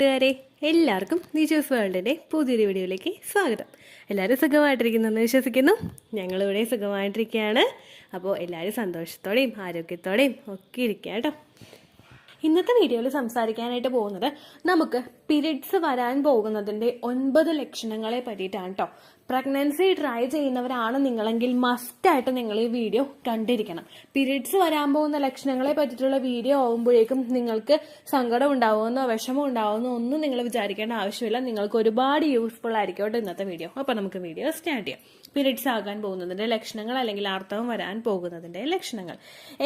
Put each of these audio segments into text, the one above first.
കൂട്ടുകാരെ, എല്ലാവർക്കും നിജോസ് വേൾഡിൻ്റെ പുതിയൊരു വീഡിയോയിലേക്ക് സ്വാഗതം. എല്ലാവരും സുഖമായിട്ടിരിക്കുന്നെന്ന് വിശ്വസിക്കുന്നു. ഞങ്ങളിവിടെ സുഖമായിട്ടിരിക്കുകയാണ്. അപ്പോൾ എല്ലാവരും സന്തോഷത്തോടെയും ആരോഗ്യത്തോടെയും ഒക്കെ ഇരിക്കുക കേട്ടോ. ഇന്നത്തെ വീഡിയോയിൽ സംസാരിക്കാനായിട്ട് പോകുന്നത് നമുക്ക് പീരിയഡ്സ് വരാൻ പോകുന്നതിൻ്റെ 9 ലക്ഷണങ്ങളെ പറ്റിയിട്ടാണ് കേട്ടോ. പ്രഗ്നൻസി ട്രൈ ചെയ്യുന്നവരാണ് നിങ്ങളെങ്കിൽ മസ്റ്റായിട്ട് നിങ്ങൾ ഈ വീഡിയോ കണ്ടിരിക്കണം. പീരിയഡ്സ് വരാൻ പോകുന്ന ലക്ഷണങ്ങളെ പറ്റിയിട്ടുള്ള വീഡിയോ ആകുമ്പോഴേക്കും നിങ്ങൾക്ക് സങ്കടം ഉണ്ടാവുമെന്നോ വിഷമം ഉണ്ടാവുമെന്നോ ഒന്നും നിങ്ങൾ വിചാരിക്കേണ്ട ആവശ്യമില്ല. നിങ്ങൾക്ക് ഒരുപാട് യൂസ്ഫുൾ ആയിരിക്കും ഇന്നത്തെ വീഡിയോ. അപ്പോൾ നമുക്ക് വീഡിയോ സ്റ്റാർട്ട് ചെയ്യാം. പീരിയഡ്സ് ആകാൻ പോകുന്നതിന്റെ ലക്ഷണങ്ങൾ അല്ലെങ്കിൽ ആർത്തവം വരാൻ പോകുന്നതിന്റെ ലക്ഷണങ്ങൾ.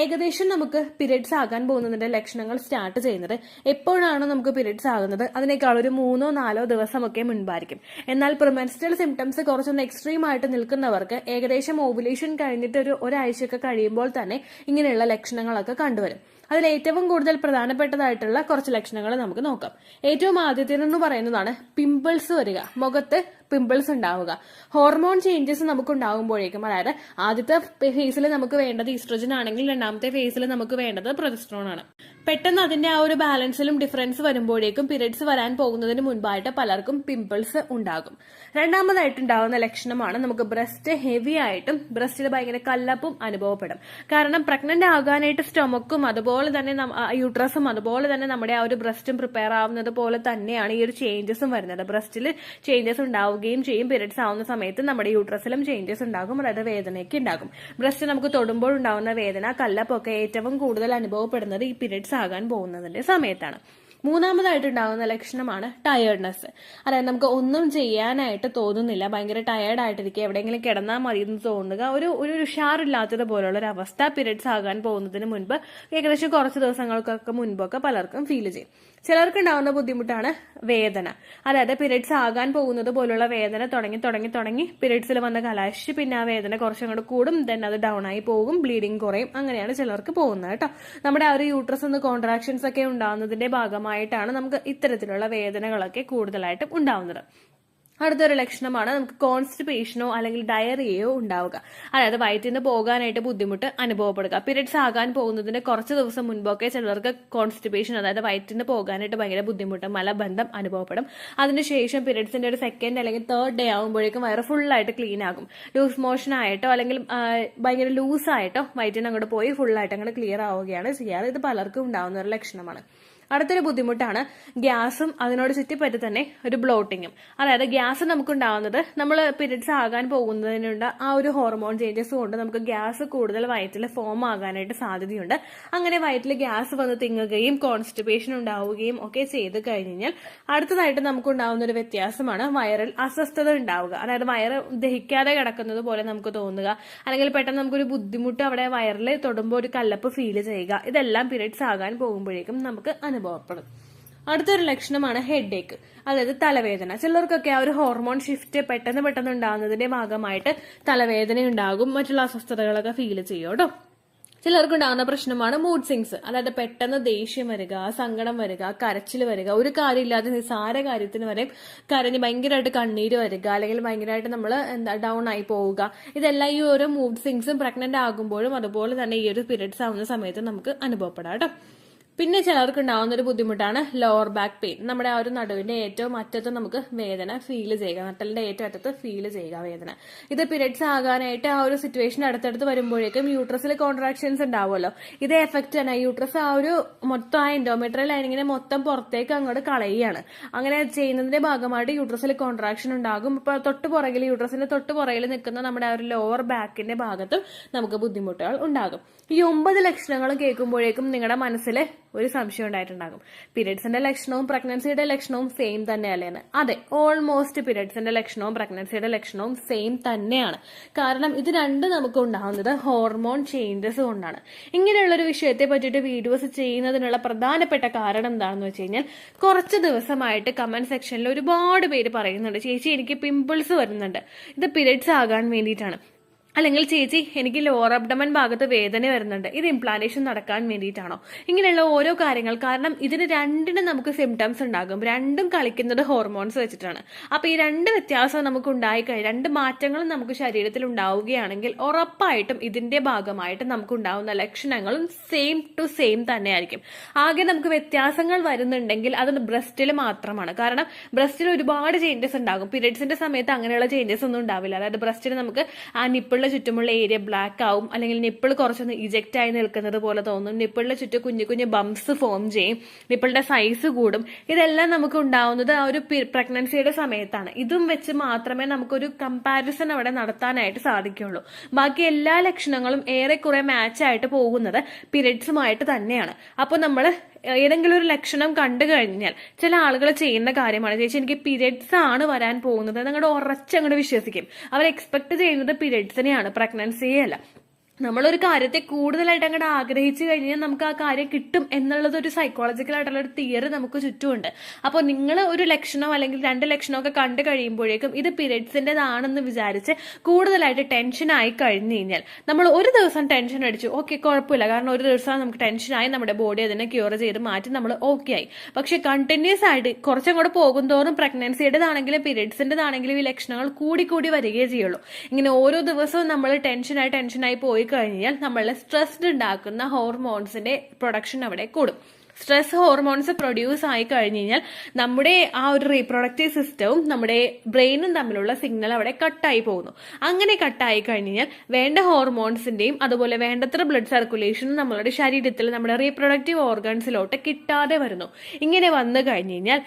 ഏകദേശം നമുക്ക് പീരിയഡ്സ് ആകാൻ പോകുന്നതിന്റെ ലക്ഷണങ്ങൾ സ്റ്റാർട്ട് ചെയ്യുന്നത് എപ്പോഴാണ് നമുക്ക് പീരിയഡ്സ് ആകുന്നത് അതിനേക്കാൾ ഒരു 3-4 ദിവസമൊക്കെ മുൻപായിരിക്കും. എന്നാൽ പ്രിമെൻസ്ട്രൽ സിംറ്റംസ് കുറച്ചൊന്ന് എക്സ്ട്രീം ആയിട്ട് നിൽക്കുന്നവർക്ക് ഏകദേശം ഓവുലേഷൻ കഴിഞ്ഞിട്ട് ഒരാഴ്ചയൊക്കെ കഴിയുമ്പോൾ തന്നെ ഇങ്ങനെയുള്ള ലക്ഷണങ്ങളൊക്കെ കണ്ടുവരും. അതിൽ ഏറ്റവും കൂടുതൽ പ്രധാനപ്പെട്ടതായിട്ടുള്ള കുറച്ച് ലക്ഷണങ്ങൾ നമുക്ക് നോക്കാം. ഏറ്റവും ആദ്യത്തേതെന്ന് പറയുന്നതാണ് പിമ്പിൾസ് വരിക, മുഖത്ത് പിമ്പിൾസ് ഉണ്ടാവുക. ഹോർമോൺ ചേഞ്ചസ് നമുക്ക് ഉണ്ടാകുമ്പോഴേക്കും, അതായത് ആദ്യത്തെ ഫേസിൽ നമുക്ക് വേണ്ടത് ഈസ്ട്രജൻ ആണെങ്കിൽ രണ്ടാമത്തെ ഫേസിൽ നമുക്ക് വേണ്ടത് പ്രൊജസ്ട്രോൺ ആണ്. പെട്ടെന്ന് അതിന്റെ ആ ഒരു ബാലൻസിലും ഡിഫറൻസ് വരുമ്പോഴേക്കും പീരിയഡ്സ് വരാൻ പോകുന്നതിന് മുൻപായിട്ട് പലർക്കും പിമ്പിൾസ് ഉണ്ടാകും. രണ്ടാമതായിട്ടുണ്ടാവുന്ന ലക്ഷണമാണ് നമുക്ക് ബ്രസ്റ്റ് ഹെവി ആയിട്ടും ബ്രസ്റ്റിൽ ഭയങ്കര കല്ലപ്പും അനുഭവപ്പെടും. കാരണം പ്രഗ്നന്റ് ആകാനായിട്ട് സ്റ്റൊമക്കും അതുപോലെ തന്നെ യൂട്രസും അതുപോലെ തന്നെ നമ്മുടെ ആ ഒരു ബ്രസ്റ്റും പ്രിപ്പയർ ആവുന്നത് പോലെ തന്നെയാണ് ഈ ഒരു ചേഞ്ചസും വരുന്നത്. ബ്രസ്റ്റിൽ ചേഞ്ചസ് ഉണ്ടാവുകയും ചെയ്യും. പീരിയഡ്സ് ആവുന്ന സമയത്ത് നമ്മുടെ യൂട്രസിലും ചേഞ്ചസ് ഉണ്ടാകും, അതായത് വേദനയൊക്കെ ഉണ്ടാകും. ബ്രസ്റ്റ് നമുക്ക് തൊടുമ്പോൾ ഉണ്ടാവുന്ന വേദന, കല്ലപ്പൊക്കെ ഏറ്റവും കൂടുതൽ അനുഭവപ്പെടുന്നത് ഈ പീരിയഡ്സ് ആകാൻ പോകുന്നതിന്റെ സമയത്താണ്. മൂന്നാമതായിട്ടുണ്ടാകുന്ന ലക്ഷണമാണ് ടയേർഡ്നെസ്. അതായത് നമുക്ക് ഒന്നും ചെയ്യാനായിട്ട് തോന്നുന്നില്ല, ഭയങ്കര ടയേർഡ് ആയിട്ടിരിക്കുക, എവിടെയെങ്കിലും കിടന്നാൽ മതി എന്ന് തോന്നുക, ഒരു ഉഷാറില്ലാത്തത് പോലുള്ള ഒരു അവസ്ഥ പീരിയഡ്സ് ആകാൻ പോകുന്നതിന് മുൻപ് ഏകദേശം കുറച്ച് ദിവസങ്ങൾക്കൊക്കെ മുൻപൊക്കെ പലർക്കും ഫീൽ ചെയ്യും. ചിലർക്ക് ഉണ്ടാകുന്ന ബുദ്ധിമുട്ടാണ് വേദന. അതായത് പീരിയഡ്സ് ആകാൻ പോകുന്നത് പോലുള്ള വേദന തുടങ്ങി പീരിയഡ്സിൽ വന്ന് കലാശിച്ച് പിന്നെ ആ വേദന കുറച്ചും കൂടെ കൂടും, ദെൻ അത് ഡൗൺ ആയി പോകും, ബ്ലീഡിങ് കുറയും. അങ്ങനെയാണ് ചിലർക്ക് പോകുന്നത് കേട്ടോ. നമ്മുടെ ആ ഒരു യൂട്രസ് ഒന്ന് കോൺട്രാക്ഷൻസ് ഒക്കെ ഉണ്ടാകുന്നതിന്റെ ഭാഗമായിട്ടാണ് നമുക്ക് ഇത്തരത്തിലുള്ള വേദനകളൊക്കെ കൂടുതലായിട്ടും ഉണ്ടാവുന്നത്. അടുത്തൊരു ലക്ഷണമാണ് നമുക്ക് കോൺസ്റ്റിപ്പേഷനോ അല്ലെങ്കിൽ ഡയറിയയോ ഉണ്ടാവുക. അതായത് വയറ്റിന് പോകാനായിട്ട് ബുദ്ധിമുട്ട് അനുഭവപ്പെടുക. പീരിയഡ്സ് ആകാൻ പോകുന്നതിന് കുറച്ച് ദിവസം മുൻപൊക്കെ ചിലർക്ക് കോൺസ്റ്റിപ്പേഷൻ, അതായത് വയറ്റിന് പോകാനായിട്ട് ഭയങ്കര ബുദ്ധിമുട്ട്, മലബന്ധം അനുഭവപ്പെടും. അതിനുശേഷം പീരിയഡ്സിന്റെ ഒരു 2nd അല്ലെങ്കിൽ 3rd ഡേ ആകുമ്പോഴേക്കും വയറ് ഫുള്ളായിട്ട് ക്ലീൻ ആകും. ലൂസ് മോഷൻ ആയിട്ടോ അല്ലെങ്കിൽ ഭയങ്കര ലൂസായിട്ടോ വയറ്റിന് അങ്ങോട്ട് പോയി ഫുള്ളായിട്ട് അങ്ങോട്ട് ക്ലിയർ ആവുകയാണ് ചെയ്യാറ്. ഇത് പലർക്കും ഉണ്ടാവുന്ന ഒരു ലക്ഷണമാണ്. അടുത്തൊരു ബുദ്ധിമുട്ടാണ് ഗ്യാസും അതിനോട് ചുറ്റിപ്പറ്റി തന്നെ ഒരു ബ്ലോട്ടിങ്ങും. അതായത് ഗ്യാസ് നമുക്കുണ്ടാവുന്നത് നമ്മൾ പീരിയഡ്സ് ആകാൻ പോകുന്നതിനുള്ള ആ ഒരു ഹോർമോൺ ചേഞ്ചസ് കൊണ്ട് നമുക്ക് ഗ്യാസ് കൂടുതൽ വയറ്റിൽ ഫോം ആകാനായിട്ട് സാധ്യതയുണ്ട്. അങ്ങനെ വയറ്റിൽ ഗ്യാസ് വന്ന് തിങ്ങുകയും കോൺസ്റ്റിപ്പേഷൻ ഉണ്ടാവുകയും ഒക്കെ ചെയ്ത് കഴിഞ്ഞാൽ അടുത്തതായിട്ട് നമുക്കുണ്ടാവുന്ന ഒരു വ്യത്യാസമാണ് വയറിൽ അസ്വസ്ഥത ഉണ്ടാവുക. അതായത് വയറ് ദഹിക്കാതെ കിടക്കുന്നത് പോലെ നമുക്ക് തോന്നുക, അല്ലെങ്കിൽ പെട്ടെന്ന് നമുക്കൊരു ബുദ്ധിമുട്ട് അവിടെ വയറിൽ തൊടുമ്പോൾ ഒരു കല്ലപ്പ് ഫീൽ ചെയ്യുക. ഇതെല്ലാം പീരിയഡ്സ് ആകാൻ പോകുമ്പോഴേക്കും നമുക്ക് അനുഭവപ്പെടും. അടുത്തൊരു ലക്ഷണമാണ് ഹെഡ് ഏക്ക്, അതായത് തലവേദന. ചിലർക്കൊക്കെ ആ ഒരു ഹോർമോൺ ഷിഫ്റ്റ് പെട്ടെന്ന് ഉണ്ടാകുന്നതിന്റെ ഭാഗമായിട്ട് തലവേദന ഉണ്ടാകും, മറ്റുള്ള അസ്വസ്ഥതകളൊക്കെ ഫീൽ ചെയ്യും കേട്ടോ. ചിലർക്കുണ്ടാകുന്ന പ്രശ്നമാണ് മൂഡ് സ്വിങ്സ്, അതായത് പെട്ടെന്ന് ദേഷ്യം വരിക, സങ്കടം വരിക, കരച്ചിൽ വരിക, ഒരു കാര്യമില്ലാതെ നിസ്സാര കാര്യത്തിന് വരെ കരഞ്ഞ് ഭയങ്കരമായിട്ട് കണ്ണീര് വരിക, അല്ലെങ്കിൽ ഭയങ്കരമായിട്ട് നമ്മൾ ഡൗൺ ആയി പോവുക. ഇതെല്ലാം ഈ ഓരോ മൂഡ് സ്വിങ്സും പ്രഗ്നന്റ് ആകുമ്പോഴും അതുപോലെ തന്നെ ഈ ഒരു പീരിയഡ്സ് ആവുന്ന സമയത്ത് നമുക്ക് അനുഭവപ്പെടാം കേട്ടോ. പിന്നെ ചിലർക്ക് ഉണ്ടാവുന്ന ഒരു ബുദ്ധിമുട്ടാണ് ലോവർ ബാക്ക് പെയിൻ. നമ്മുടെ ആ ഒരു നടുവിന്റെ ഏറ്റവും അറ്റത്ത് നമുക്ക് വേദന ഫീൽ ചെയ്യുക, നട്ടലിന്റെ ഏറ്റവും അറ്റത്ത് ഫീൽ ചെയ്യുക വേദന. ഇത് പീരിയഡ്സ് ആകാനായിട്ട് ആ ഒരു സിറ്റുവേഷൻ അടുത്തടുത്ത് വരുമ്പോഴേക്കും യൂട്രസിൽ കോൺട്രാക്ഷൻസ് ഉണ്ടാവുമല്ലോ, ഇത് എഫക്റ്റ് ആണ്. യൂട്രസ് ആ ഒരു മൊത്തം ആ എൻഡോമെട്രിയൽ ലൈനിങ്ങിനെ മൊത്തം പുറത്തേക്ക് അങ്ങോട്ട് കളയുകയാണ്. അങ്ങനെ ചെയ്യുന്നതിന്റെ ഭാഗമായിട്ട് യൂട്രസിൽ കോൺട്രാക്ഷൻ ഉണ്ടാകും. ഇപ്പൊ യൂട്രസിന്റെ തൊട്ട് പുറകിൽ നിൽക്കുന്ന നമ്മുടെ ആ ഒരു ലോവർ ബാക്കിന്റെ ഭാഗത്തും നമുക്ക് ബുദ്ധിമുട്ടുകൾ ഉണ്ടാകും. ഈ 9 ലക്ഷണങ്ങൾ കേൾക്കുമ്പോഴേക്കും നിങ്ങളുടെ മനസ്സിൽ ഒരു സംശയം ഉണ്ടായിട്ടുണ്ടാകും, പീരിയഡ്സിന്റെ ലക്ഷണവും പ്രഗ്നൻസിയുടെ ലക്ഷണവും സെയിം തന്നെയല്ലേന്ന്. അതെ, ഓൾമോസ്റ്റ് പീരിയഡ്സിന്റെ ലക്ഷണവും പ്രഗ്നൻസിയുടെ ലക്ഷണവും സെയിം തന്നെയാണ്. കാരണം ഇത് രണ്ടും നമുക്ക് ഉണ്ടാകുന്നത് ഹോർമോൺ ചേഞ്ചസ് കൊണ്ടാണ്. ഇങ്ങനെയുള്ളൊരു വിഷയത്തെ പറ്റിയിട്ട് വീഡിയോസ് ചെയ്യുന്നതിനുള്ള പ്രധാനപ്പെട്ട കാരണം എന്താണെന്ന് വെച്ച് കഴിഞ്ഞാൽ, കുറച്ച് ദിവസമായിട്ട് കമന്റ് സെക്ഷനിൽ ഒരുപാട് പേര് പറയുന്നുണ്ട്, ചേച്ചി എനിക്ക് പിമ്പിൾസ് വരുന്നുണ്ട്, ഇത് പീരിയഡ്സ് ആകാൻ വേണ്ടിയിട്ടാണ്. അല്ലെങ്കിൽ ചേച്ചി എനിക്ക് ലോവർ അബ്ഡമൻ ഭാഗത്ത് വേദന വരുന്നുണ്ട്, ഇത് ഇംപ്ലാന്റേഷൻ നടക്കാൻ വേണ്ടിയിട്ടാണോ? ഇങ്ങനെയുള്ള ഓരോ കാര്യങ്ങൾ, കാരണം ഇതിന് രണ്ടിനും നമുക്ക് സിംറ്റംസ് ഉണ്ടാകും. രണ്ടും കളിക്കുന്നത് ഹോർമോൺസ് വെച്ചിട്ടാണ്. അപ്പൊ ഈ രണ്ട് വ്യത്യാസം നമുക്ക് ഉണ്ടായിക്കഴിഞ്ഞാൽ, രണ്ട് മാറ്റങ്ങളും നമുക്ക് ശരീരത്തിൽ ഉണ്ടാവുകയാണെങ്കിൽ ഉറപ്പായിട്ടും ഇതിന്റെ ഭാഗമായിട്ട് നമുക്ക് ഉണ്ടാവുന്ന ലക്ഷണങ്ങളും സെയിം ടു സെയിം തന്നെയായിരിക്കും. ആകെ നമുക്ക് വ്യത്യാസങ്ങൾ വരുന്നുണ്ടെങ്കിൽ അത് ബ്രസ്റ്റിൽ മാത്രമാണ്. കാരണം ബ്രസ്റ്റിൽ ഒരുപാട് ചേഞ്ചസ് ഉണ്ടാകും. പീരിയഡ്സിന്റെ സമയത്ത് അങ്ങനെയുള്ള ചേഞ്ചസ് ഒന്നും ഉണ്ടാവില്ല. അതായത് ബ്രസ്റ്റിൽ നമുക്ക് ആ നിപ്പിളിന്റെ ചുറ്റുമുള്ള ഏരിയ ബ്ലാക്ക് ആവും, അല്ലെങ്കിൽ നിപ്പിൾ കുറച്ചൊന്ന് ഇജക്റ്റ് ആയി നിൽക്കുന്നത് പോലെ തോന്നും, നിപ്പിളിന്റെ ചുറ്റും കുഞ്ഞു കുഞ്ഞു ബംസ് ഫോം ചെയ്യും, നിപ്പിളിന്റെ സൈസ് കൂടും. ഇതെല്ലാം നമുക്ക് ഉണ്ടാവുന്നത് ആ ഒരു പ്രഗ്നൻസിയുടെ സമയത്താണ്. ഇതും വെച്ച് മാത്രമേ നമുക്കൊരു കമ്പാരിസൺ അവിടെ നടത്താനായിട്ട് സാധിക്കുള്ളൂ. ബാക്കി എല്ലാ ലക്ഷണങ്ങളും ഏറെക്കുറെ മാച്ച് ആയിട്ട് പോകുന്നത് പീരിയഡ്സുമായിട്ട് തന്നെയാണ്. അപ്പോൾ നമ്മൾ ഏതെങ്കിലും ഒരു ലക്ഷണം കണ്ടു കഴിഞ്ഞാൽ ചില ആളുകൾ ചെയ്യുന്ന കാര്യമാണ്, ചേച്ചി എനിക്ക് പീരിയഡ്സ് ആണ് വരാൻ പോകുന്നത്, നിങ്ങളുടെ ഉറച്ചങ്ങോട്ട് വിശ്വസിക്കും. അവർ എക്സ്പെക്ട് ചെയ്യുന്നത് പീരിയഡ്സിനെയാണ്, പ്രഗ്നൻസിയെ അല്ല. നമ്മളൊരു കാര്യത്തെ കൂടുതലായിട്ട് അങ്ങോട്ട് ആഗ്രഹിച്ചു കഴിഞ്ഞാൽ നമുക്ക് ആ കാര്യം കിട്ടും എന്നുള്ളത് ഒരു സൈക്കോളജിക്കൽ ആയിട്ടുള്ള ഒരു തിയറി നമുക്ക് ചുറ്റുമുണ്ട്. അപ്പോൾ നിങ്ങൾ ഒരു ലക്ഷണോ അല്ലെങ്കിൽ രണ്ട് ലക്ഷണമോ ഒക്കെ കണ്ടു കഴിയുമ്പോഴേക്കും ഇത് പീരിയഡ്സിൻ്റെതാണെന്ന് വിചാരിച്ച് കൂടുതലായിട്ട് ടെൻഷൻ ആയി കഴിഞ്ഞു കഴിഞ്ഞാൽ, നമ്മൾ ഒരു ദിവസം ടെൻഷൻ അടിച്ചു, ഓക്കെ കുഴപ്പമില്ല, കാരണം ഒരു ദിവസം നമുക്ക് ടെൻഷനായി, നമ്മുടെ ബോഡി അതിനെ ക്യൂർ ചെയ്ത് മാറ്റി നമ്മൾ ഓക്കെ ആയി. പക്ഷെ കണ്ടിന്യൂസ് ആയിട്ട് കുറച്ചും കൂടെ പോകുന്തോറും പ്രഗ്നൻസിയുടേതാണെങ്കിലും പീരിയഡ്സിൻ്റെതാണെങ്കിലും ഈ ലക്ഷണങ്ങൾ കൂടി കൂടി വരികയേ ചെയ്യുള്ളൂ. ഇങ്ങനെ ഓരോ ദിവസവും നമ്മൾ ടെൻഷനായി പോയി കഴിഞ്ഞാൽ നമ്മളുടെ സ്ട്രെസ് ഉണ്ടാക്കുന്ന ഹോർമോൺസിന്റെ പ്രൊഡക്ഷൻ അവിടെ കൂടും. സ്ട്രെസ് ഹോർമോൺസ് പ്രൊഡ്യൂസ് ആയി കഴിഞ്ഞു കഴിഞ്ഞാൽ നമ്മുടെ ആ ഒരു റീപ്രൊഡക്റ്റീവ് സിസ്റ്റവും നമ്മുടെ ബ്രെയിനും തമ്മിലുള്ള സിഗ്നൽ അവിടെ കട്ടായി പോകുന്നു. അങ്ങനെ കട്ടായി കഴിഞ്ഞു കഴിഞ്ഞാൽ വേണ്ട ഹോർമോൺസിന്റെയും അതുപോലെ വേണ്ടത്ര ബ്ലഡ് സർക്കുലേഷനും നമ്മളുടെ ശരീരത്തിൽ നമ്മുടെ റീപ്രൊഡക്റ്റീവ് ഓർഗൻസിലോട്ട് കിട്ടാതെ വരുന്നു. ഇങ്ങനെ വന്നു കഴിഞ്ഞു കഴിഞ്ഞാൽ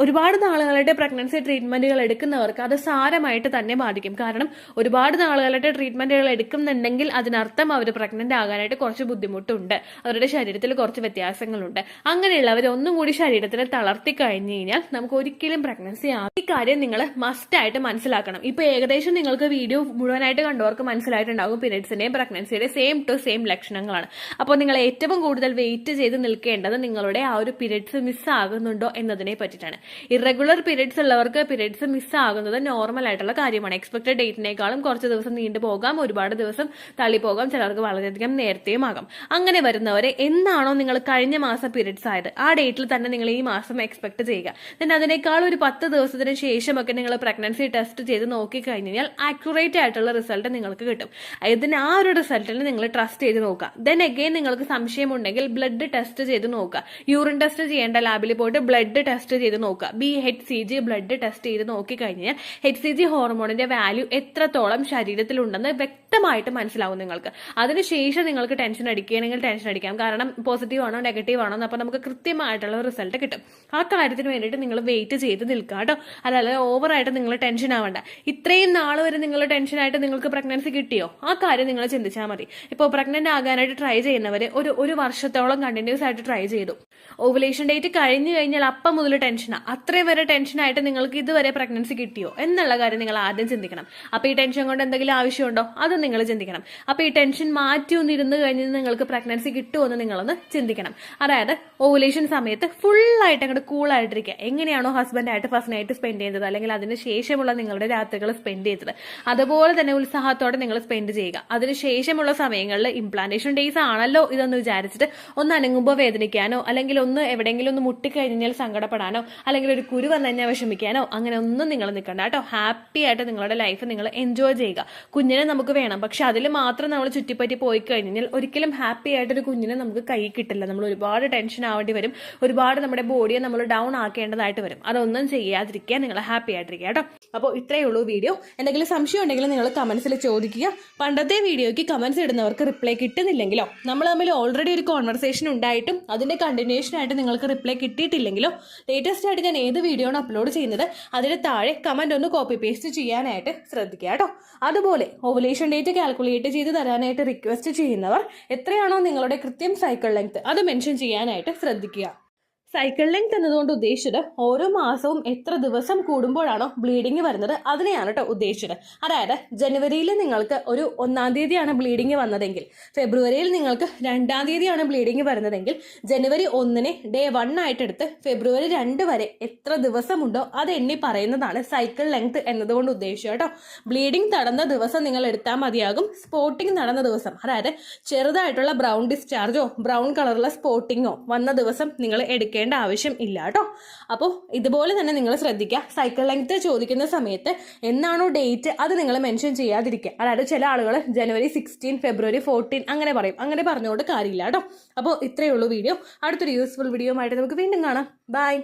ഒരുപാട് നാളുകളുടെ പ്രഗ്നൻസി ട്രീറ്റ്മെന്റുകൾ എടുക്കുന്നവർക്ക് അത് സാരമായിട്ട് തന്നെ ബാധിക്കും. കാരണം ഒരുപാട് നാളുകളുടെ ട്രീറ്റ്മെന്റുകൾ എടുക്കുന്നുണ്ടെങ്കിൽ അതിനർത്ഥം അവർ പ്രഗ്നന്റ് ആകാനായിട്ട് കുറച്ച് ബുദ്ധിമുട്ടുണ്ട്, അവരുടെ ശരീരത്തിൽ കുറച്ച് വ്യത്യാസം ണ്ട്. അങ്ങനെയുള്ളവർ ഒന്നും കൂടി ശരീരത്തിനെ തളർത്തി കഴിഞ്ഞു കഴിഞ്ഞാൽ നമുക്ക് ഒരിക്കലും പ്രഗ്നൻസി ആകും. ഈ കാര്യം നിങ്ങൾ മസ്റ്റ് ആയിട്ട് മനസ്സിലാക്കണം. ഇപ്പൊ ഏകദേശം നിങ്ങൾക്ക് വീഡിയോ മുഴുവനായിട്ട് കണ്ടവർക്ക് മനസ്സിലായിട്ടുണ്ടാകും പീരിയഡ്സിന്റെയും പ്രഗ്നൻസിയുടെ സെയിം ടു സെയിം ലക്ഷണങ്ങളാണ്. അപ്പോൾ നിങ്ങൾ ഏറ്റവും കൂടുതൽ വെയിറ്റ് ചെയ്ത് നിൽക്കേണ്ടത് നിങ്ങളുടെ ആ ഒരു പീരിയഡ്സ് മിസ് ആകുന്നുണ്ടോ എന്നതിനെ പറ്റിയിട്ടാണ്. ഇറഗുലർ പീരിയഡ്സ് ഉള്ളവർക്ക് പീരിയഡ്സ് മിസ് ആകുന്നത് നോർമൽ ആയിട്ടുള്ള കാര്യമാണ്. എക്സ്പെക്ടഡ് ഡേറ്റിനേക്കാളും കുറച്ച് ദിവസം നീണ്ടു പോകാം, ഒരുപാട് ദിവസം തള്ളിപ്പോകാം, ചിലർക്ക് വളരെയധികം നേരത്തെയും ആകാം. അങ്ങനെ വരുന്നവരെ എന്നാണോ നിങ്ങൾ കഴിഞ്ഞ മാസം പീരിയഡ്സ് ആയത് ആ ഡേറ്റിൽ തന്നെ നിങ്ങൾ ഈ മാസം എക്സ്പെക്ട് ചെയ്യുക. then അതിനേക്കാൾ ഒരു 10 ദിവസത്തിന് ശേഷമൊക്കെ നിങ്ങൾ പ്രഗ്നൻസി ടെസ്റ്റ് ചെയ്ത് നോക്കിക്കഴിഞ്ഞാൽ ആക്യുറേറ്റ് ആയിട്ടുള്ള റിസൾട്ട് നിങ്ങൾക്ക് കിട്ടും. ഇതിന് ആ ഒരു റിസൾട്ടിൽ നിങ്ങൾ ട്രസ്റ്റ് ചെയ്ത് നോക്കുക. ദെൻ അഗെയിൻ നിങ്ങൾക്ക് സംശയമുണ്ടെങ്കിൽ ബ്ലഡ് ടെസ്റ്റ് ചെയ്ത് നോക്കുക. യൂറിൻ ടെസ്റ്റ് ചെയ്യേണ്ട, ലാബിൽ പോയിട്ട് ബ്ലഡ് ടെസ്റ്റ് ചെയ്ത് നോക്കുക. BHCG ബ്ലഡ് ടെസ്റ്റ് ചെയ്ത് നോക്കിക്കഴിഞ്ഞാൽ HCG ഹോർമോണിന്റെ വാല്യൂ എത്രത്തോളം ശരീരത്തിലുണ്ടെന്ന് വ്യക്തമായിട്ട് മനസ്സിലാവും നിങ്ങൾക്ക്. അതിനുശേഷം നിങ്ങൾക്ക് ടെൻഷൻ അടിക്കുകയാണെങ്കിൽ ടെൻഷൻ അടിക്കാം, കാരണം പോസിറ്റീവ് ആണോ നെഗറ്റീവ് ആണോ അപ്പൊ നമുക്ക് കൃത്യമായിട്ടുള്ള റിസൾട്ട് കിട്ടും. ആ കാര്യത്തിന് വേണ്ടിയിട്ട് നിങ്ങൾ വെയിറ്റ് ചെയ്ത് നിൽക്കുക കേട്ടോ. അതല്ല ഓവറായിട്ട് നിങ്ങൾ ടെൻഷൻ ആവണ്ട. ഇത്രയും നാൾ വരെ നിങ്ങൾ ടെൻഷനായിട്ട് നിങ്ങൾക്ക് പ്രഗ്നൻസി കിട്ടിയോ? ആ കാര്യം നിങ്ങൾ ചിന്തിച്ചാൽ മതി. ഇപ്പോൾ പ്രഗ്നന്റ് ആകാനായിട്ട് ട്രൈ ചെയ്യുന്നവര് ഒരു വർഷത്തോളം കണ്ടിന്യൂസ് ആയിട്ട് ട്രൈ ചെയ്തു. ഓവുലേഷൻ ഡേറ്റ് കഴിഞ്ഞു കഴിഞ്ഞാൽ അപ്പം മുതൽ ടെൻഷനാ. അത്രയും വരെ ടെൻഷനായിട്ട് നിങ്ങൾക്ക് ഇതുവരെ പ്രഗ്നൻസി കിട്ടിയോ എന്നുള്ള കാര്യം നിങ്ങൾ ആദ്യം ചിന്തിക്കണം. അപ്പൊ ഈ ടെൻഷൻ കൊണ്ട് എന്തെങ്കിലും ആവശ്യമുണ്ടോ അത് നിങ്ങൾ ചിന്തിക്കണം. അപ്പൊ ഈ ടെൻഷൻ മാറ്റി ഒന്നിരുന്ന് കഴിഞ്ഞ് നിങ്ങൾക്ക് പ്രഗ്നൻസി കിട്ടുമോ എന്ന് നിങ്ങളൊന്ന് ചിന്തിക്കണം. അതായത് ഓവുലേഷൻ സമയത്ത് ഫുള്ളായിട്ട് അങ്ങോട്ട് കൂളായിട്ടിരിക്കുക. എങ്ങനെയാണോ ഹസ്ബൻഡായിട്ട് ഫസ്റ്റ് നൈറ്റ് സ്പെൻഡ് ചെയ്തത് അല്ലെങ്കിൽ അതിന് ശേഷമുള്ള നിങ്ങളുടെ രാത്രികൾ സ്പെൻഡ് ചെയ്തത് അതുപോലെ തന്നെ ഉത്സാഹത്തോടെ നിങ്ങൾ സ്പെൻഡ് ചെയ്യുക. അതിനുശേഷമുള്ള സമയങ്ങളിൽ ഇംപ്ലാന്റേഷൻ ഡേയ്സ് ആണല്ലോ ഇതെന്ന് വിചാരിച്ചിട്ട് ഒന്ന് അനങ്ങുമ്പോൾ വേദനിക്കാനോ അല്ലെങ്കിൽ ഒന്ന് എവിടെയെങ്കിലും ഒന്ന് മുട്ടിക്കഴിഞ്ഞാൽ സങ്കടപ്പെടാനോ അല്ലെങ്കിൽ ഒരു കുരു വന്നു കഴിഞ്ഞാൽ വിഷമിക്കാനോ അങ്ങനെ ഒന്നും നിങ്ങൾ നിൽക്കണ്ട കേട്ടോ. ഹാപ്പി ആയിട്ട് നിങ്ങളുടെ ലൈഫ് നിങ്ങൾ എൻജോയ് ചെയ്യുക. കുഞ്ഞിനെ നമുക്ക് വേണം, പക്ഷെ അതിൽ മാത്രം നമ്മൾ ചുറ്റിപ്പറ്റി പോയി കഴിഞ്ഞാൽ ഒരിക്കലും ഹാപ്പി ആയിട്ടൊരു കുഞ്ഞിനെ നമുക്ക് കൈ കിട്ടില്ല. നമ്മൾ ഒരുപാട് ടെൻഷൻ ആവേണ്ടി വരും, ഒരുപാട് നമ്മുടെ ബോഡിയെ നമ്മൾ ഡൗൺ ആക്കേണ്ടതായിട്ട് വരും. അതൊന്നും ചെയ്യാതിരിക്കുക, നിങ്ങൾ ഹാപ്പി ആയിട്ടിരിക്കുക കേട്ടോ. അപ്പോൾ ഇത്രയേ ഉള്ളൂ വീഡിയോ. എന്തെങ്കിലും സംശയം ഉണ്ടെങ്കിൽ നിങ്ങൾ കമന്റ്സിൽ ചോദിക്കുക. പണ്ടത്തെ വീഡിയോയ്ക്ക് കമന്റ്സ് ഇടുന്നവർക്ക് റിപ്ലൈ കിട്ടുന്നില്ലെങ്കിലോ നമ്മൾ തമ്മിൽ ഓൾറെഡി ഒരു കോൺവെർസേഷൻ ഉണ്ടായിട്ടും അതിന്റെ കണ്ടിന്യൂഷൻ ആയിട്ട് നിങ്ങൾക്ക് റിപ്ലൈ കിട്ടിയിട്ടില്ലെങ്കിലോ ലേറ്റസ്റ്റ് ആയിട്ട് ഞാൻ ഏത് വീഡിയോ ആണ് അപ്ലോഡ് ചെയ്യുന്നത് അതിന് താഴെ കമന്റ് ഒന്ന് കോപ്പി പേസ്റ്റ് ചെയ്യാനായിട്ട് ശ്രദ്ധിക്കുക കേട്ടോ. അതുപോലെ ഓവുലേഷൻ ഡേറ്റ് കാൽക്കുലേറ്റ് ചെയ്ത് തരാനായിട്ട് റിക്വസ്റ്റ് ചെയ്യുന്നവർ എത്രയാണോ നിങ്ങളുടെ കൃത്യം സൈക്കിൾ ലെങ്ത് അത് മെൻഷൻ ചെയ്യാനായിട്ട് ശ്രദ്ധിക്കുക. സൈക്കിൾ ലെങ്ത് എന്നതുകൊണ്ട് ഉദ്ദേശിച്ചത് ഓരോ മാസവും എത്ര ദിവസം കൂടുമ്പോഴാണോ ബ്ലീഡിങ് വരുന്നത് അതിനെയാണ് കേട്ടോ ഉദ്ദേശിച്ചത്. അതായത് ജനുവരിയിൽ നിങ്ങൾക്ക് ഒരു 1-ാം തീയതിയാണ് ബ്ലീഡിങ് വന്നതെങ്കിൽ, ഫെബ്രുവരിയിൽ നിങ്ങൾക്ക് 2-ാം തീയതിയാണ് ബ്ലീഡിങ് വരുന്നതെങ്കിൽ, ജനുവരി 1-നെ ഡേ 1 ആയിട്ടെടുത്ത് ഫെബ്രുവരി 2 വരെ എത്ര ദിവസമുണ്ടോ അത് എണ്ണി പറയുന്നതാണ് സൈക്കിൾ ലെങ്ത് എന്നതുകൊണ്ട് ഉദ്ദേശിച്ചത് കേട്ടോ. ബ്ലീഡിങ് നടന്ന ദിവസം നിങ്ങൾ എടുത്താൽ മതിയാകും. സ്പോട്ടിങ് നടന്ന ദിവസം, അതായത് ചെറുതായിട്ടുള്ള ബ്രൗൺ ഡിസ്ചാർജോ ബ്രൗൺ കളറുള്ള സ്പോട്ടിങ്ങോ വന്ന ദിവസം നിങ്ങൾ എടുക്കേണ്ട ആവശ്യം ഇല്ല കേട്ടോ. അപ്പോൾ ഇതുപോലെ തന്നെ നിങ്ങൾ ശ്രദ്ധിക്കുക. സൈക്കിൾ ലെങ്ത് ചോദിക്കുന്ന സമയത്ത് എന്നാണോ ഡേറ്റ് അത് നിങ്ങൾ മെൻഷൻ ചെയ്യാതിരിക്കുക. അതായത് ചില ആളുകൾ ജനുവരി 16, ഫെബ്രുവരി 14 അങ്ങനെ പറയും. അങ്ങനെ പറഞ്ഞുകൊണ്ട് കാര്യമില്ല കേട്ടോ. അപ്പോൾ ഇത്രയേ ഉള്ളൂ വീഡിയോ. അടുത്തൊരു യൂസ്ഫുൾ വീഡിയോ ആയിട്ട് നമുക്ക് വീണ്ടും കാണാം. ബൈ.